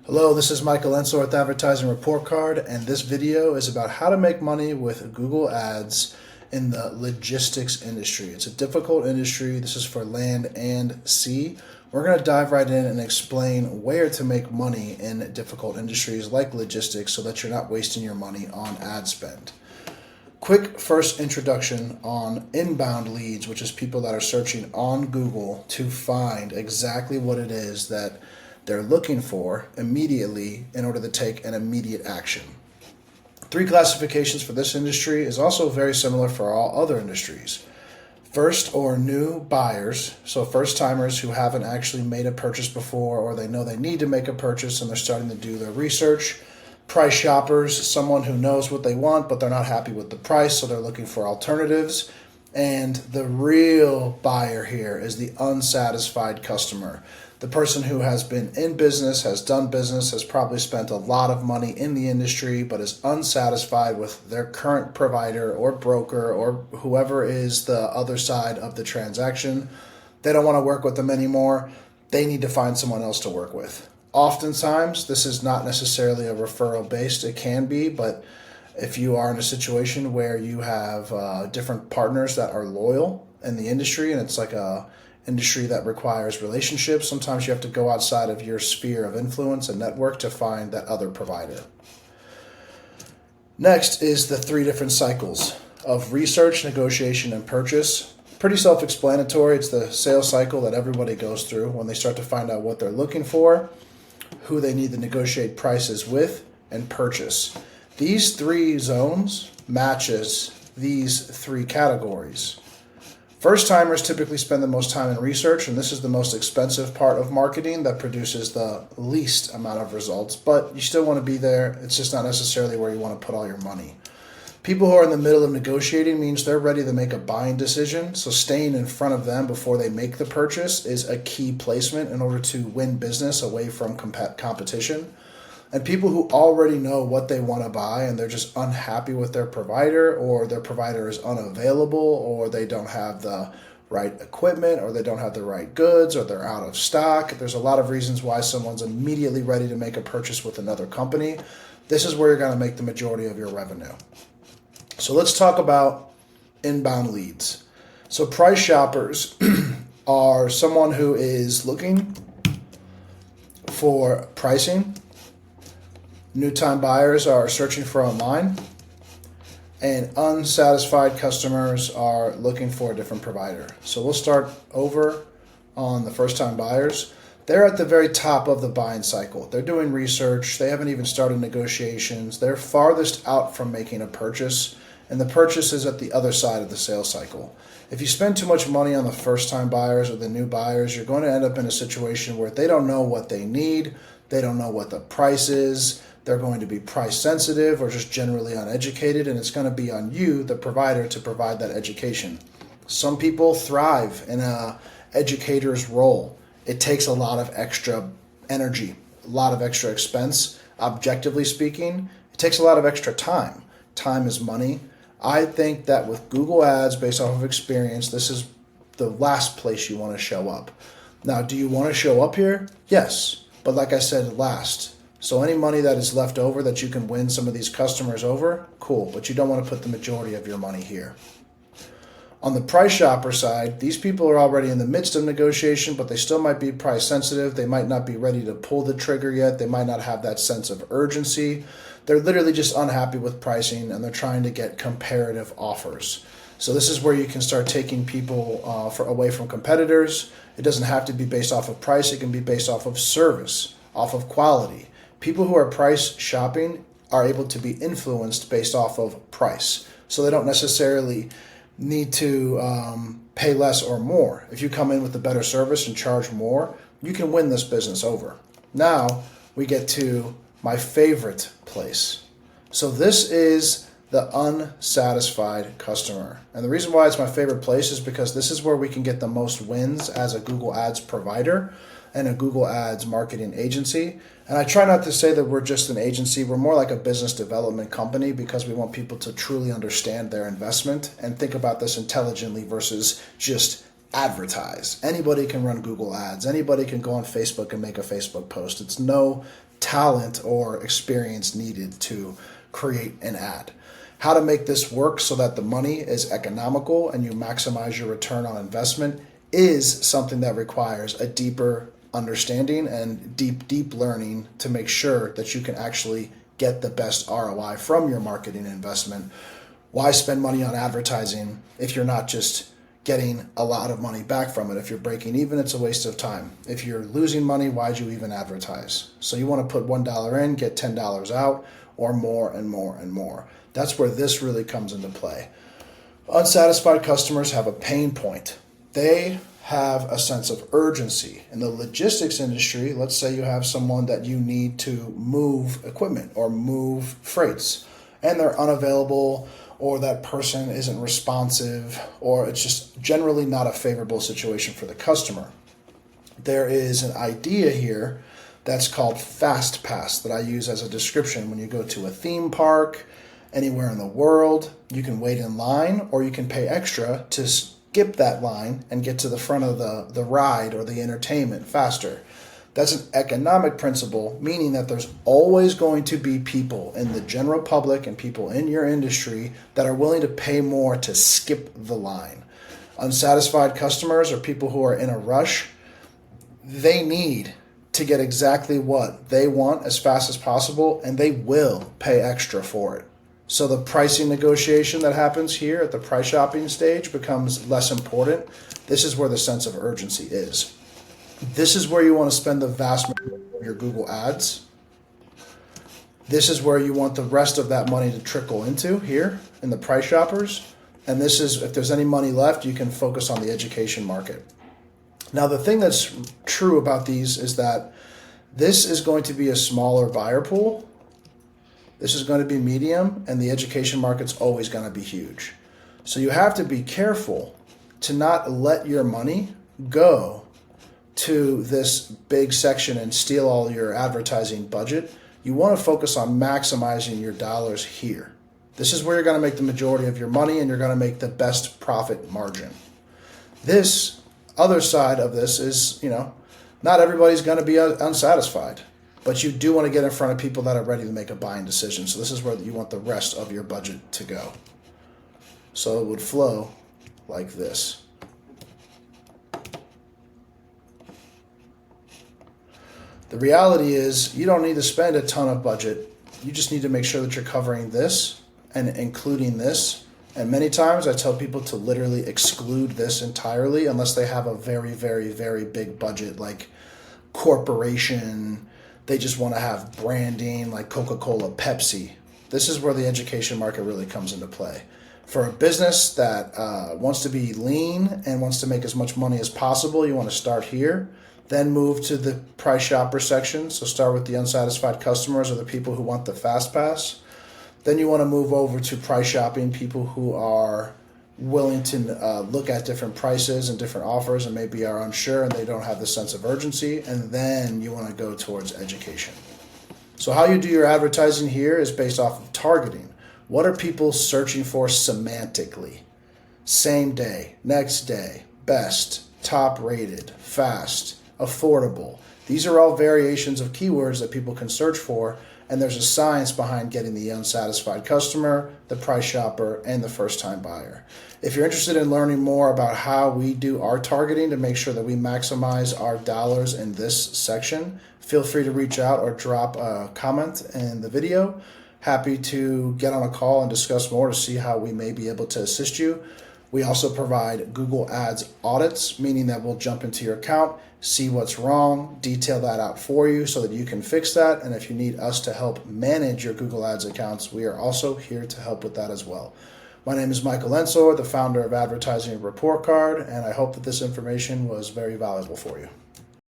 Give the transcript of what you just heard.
Hello, this is Michael Ensor with Advertising Report Card, and this video is about how to make money with Google Ads in the logistics industry. It's a difficult industry. This is for land and sea. We're going to dive right in and explain where to make money in difficult industries like logistics so that you're not wasting your money on ad spend. Quick first introduction on inbound leads, which is people that are searching on Google to find exactly what it is that they're looking for immediately in order to take an immediate action. Three classifications for this industry is also very similar for all other industries. First or new buyers, so first timers who haven't actually made a purchase before, or they know they need to make a purchase and they're starting to do their research. Price shoppers, someone who knows what they want but they're not happy with the price, so they're looking for alternatives. And the real buyer here is the unsatisfied customer. The person who has been in business, has done business, has probably spent a lot of money in the industry, but is unsatisfied with their current provider or broker or whoever is the other side of the transaction. They don't want to work with them anymore. They need to find someone else to work with. Oftentimes, this is not necessarily a referral based. It can be, but if you are in a situation where you have different partners that are loyal in the industry, and it's like a industry that requires relationships, sometimes you have to go outside of your sphere of influence and network to find that other provider. Next is the three different cycles of research, negotiation, and purchase. Pretty self-explanatory. It's the sales cycle that everybody goes through when they start to find out what they're looking for, who they need to negotiate prices with, and purchase. These three zones matches these three categories. First timers typically spend the most time in research, and this is the most expensive part of marketing that produces the least amount of results, but you still want to be there. It's just not necessarily where you want to put all your money. People who are in the middle of negotiating means they're ready to make a buying decision, so staying in front of them before they make the purchase is a key placement in order to win business away from competition. And people who already know what they want to buy and they're just unhappy with their provider, or their provider is unavailable, or they don't have the right equipment, or they don't have the right goods, or they're out of stock. There's a lot of reasons why someone's immediately ready to make a purchase with another company. This is where you're going to make the majority of your revenue. So let's talk about inbound leads. So price shoppers are someone who is looking for pricing. New time buyers are searching for online, and unsatisfied customers are looking for a different provider. So we'll start over on the first time buyers. They're at the very top of the buying cycle. They're doing research. They haven't even started negotiations. They're farthest out from making a purchase, and the purchase is at the other side of the sales cycle. If you spend too much money on the first time buyers or the new buyers, you're going to end up in a situation where they don't know what they need. They don't know what the price is. They're going to be price sensitive or just generally uneducated, and it's going to be on you, the provider, to provide that education. Some people thrive in an educator's role. It takes a lot of extra energy, a lot of extra expense. Objectively speaking, it takes a lot of extra time. Time is money. I think that with Google Ads, based off of experience, this is the last place you want to show up. Now, do you want to show up here? Yes, but like I said, last. So any money that is left over that you can win some of these customers over, cool, but you don't want to put the majority of your money here. On the price shopper side, these people are already in the midst of negotiation, but they still might be price sensitive. They might not be ready to pull the trigger yet. They might not have that sense of urgency. They're literally just unhappy with pricing, and they're trying to get comparative offers. So this is where you can start taking people away from competitors. It doesn't have to be based off of price. It can be based off of service, off of quality. People who are price shopping are able to be influenced based off of price. So they don't necessarily need to pay less or more. If you come in with a better service and charge more, you can win this business over. Now we get to my favorite place. So this is the unsatisfied customer. And the reason why it's my favorite place is because this is where we can get the most wins as a Google Ads provider and a Google Ads marketing agency. And I try not to say that we're just an agency. We're more like a business development company because we want people to truly understand their investment and think about this intelligently versus just advertise. Anybody can run Google Ads. Anybody can go on Facebook and make a Facebook post. It's no talent or experience needed to create an ad. How to make this work so that the money is economical and you maximize your return on investment is something that requires a deeper understanding and deep learning to make sure that you can actually get the best ROI from your marketing investment. Why spend money on advertising if you're not just getting a lot of money back from it? If you're breaking even, it's a waste of time. If you're losing money, why'd you even advertise? So you want to put $1 in, get $10 out, or more and more and more. That's where this really comes into play. Unsatisfied customers have a pain point. They have a sense of urgency. In the logistics industry, let's say you have someone that you need to move equipment or move freights, and they're unavailable, or that person isn't responsive, or it's just generally not a favorable situation for the customer. There is an idea here that's called Fast Pass that I use as a description. When you go to a theme park, anywhere in the world, you can wait in line or you can pay extra to skip that line and get to the front of the ride or the entertainment faster. That's an economic principle, meaning that there's always going to be people in the general public and people in your industry that are willing to pay more to skip the line. Unsatisfied customers or people who are in a rush, they need to get exactly what they want as fast as possible, and they will pay extra for it. So the pricing negotiation that happens here at the price shopping stage becomes less important. This is where the sense of urgency is. This is where you want to spend the vast majority of your Google ads. This is where you want the rest of that money to trickle into here in the price shoppers. And this is, if there's any money left, you can focus on the education market. Now, the thing that's true about these is that this is going to be a smaller buyer pool. This is going to be medium, and the education market's always going to be huge. So you have to be careful to not let your money go to this big section and steal all your advertising budget. You want to focus on maximizing your dollars here. This is where you're going to make the majority of your money and you're going to make the best profit margin. This other side of this is, not everybody's going to be unsatisfied, but you do want to get in front of people that are ready to make a buying decision. So this is where you want the rest of your budget to go. So it would flow like this. The reality is you don't need to spend a ton of budget. You just need to make sure that you're covering this and including this. And many times I tell people to literally exclude this entirely unless they have a very, very, very big budget, like corporation. They just want to have branding like Coca-Cola, Pepsi. This is where the education market really comes into play. For a business that wants to be lean and wants to make as much money as possible, you want to start here. Then move to the price shopper section. So start with the unsatisfied customers or the people who want the fast pass. Then you want to move over to price shopping, people who are willing to look at different prices and different offers and maybe are unsure and they don't have the sense of urgency. And then you want to go towards education. So how you do your advertising here is based off of targeting. What are people searching for semantically? Same day, next day, best, top rated, fast, affordable. These are all variations of keywords that people can search for, and there's a science behind getting the unsatisfied customer, the price shopper, and the first-time buyer. If you're interested in learning more about how we do our targeting to make sure that we maximize our dollars in this section, feel free to reach out or drop a comment in the video. Happy to get on a call and discuss more to see how we may be able to assist you. We also provide Google Ads audits, meaning that we'll jump into your account, see what's wrong, detail that out for you so that you can fix that. And if you need us to help manage your Google Ads accounts, we are also here to help with that as well. My name is Michael Ensor, the founder of Advertising Report Card, and I hope that this information was very valuable for you.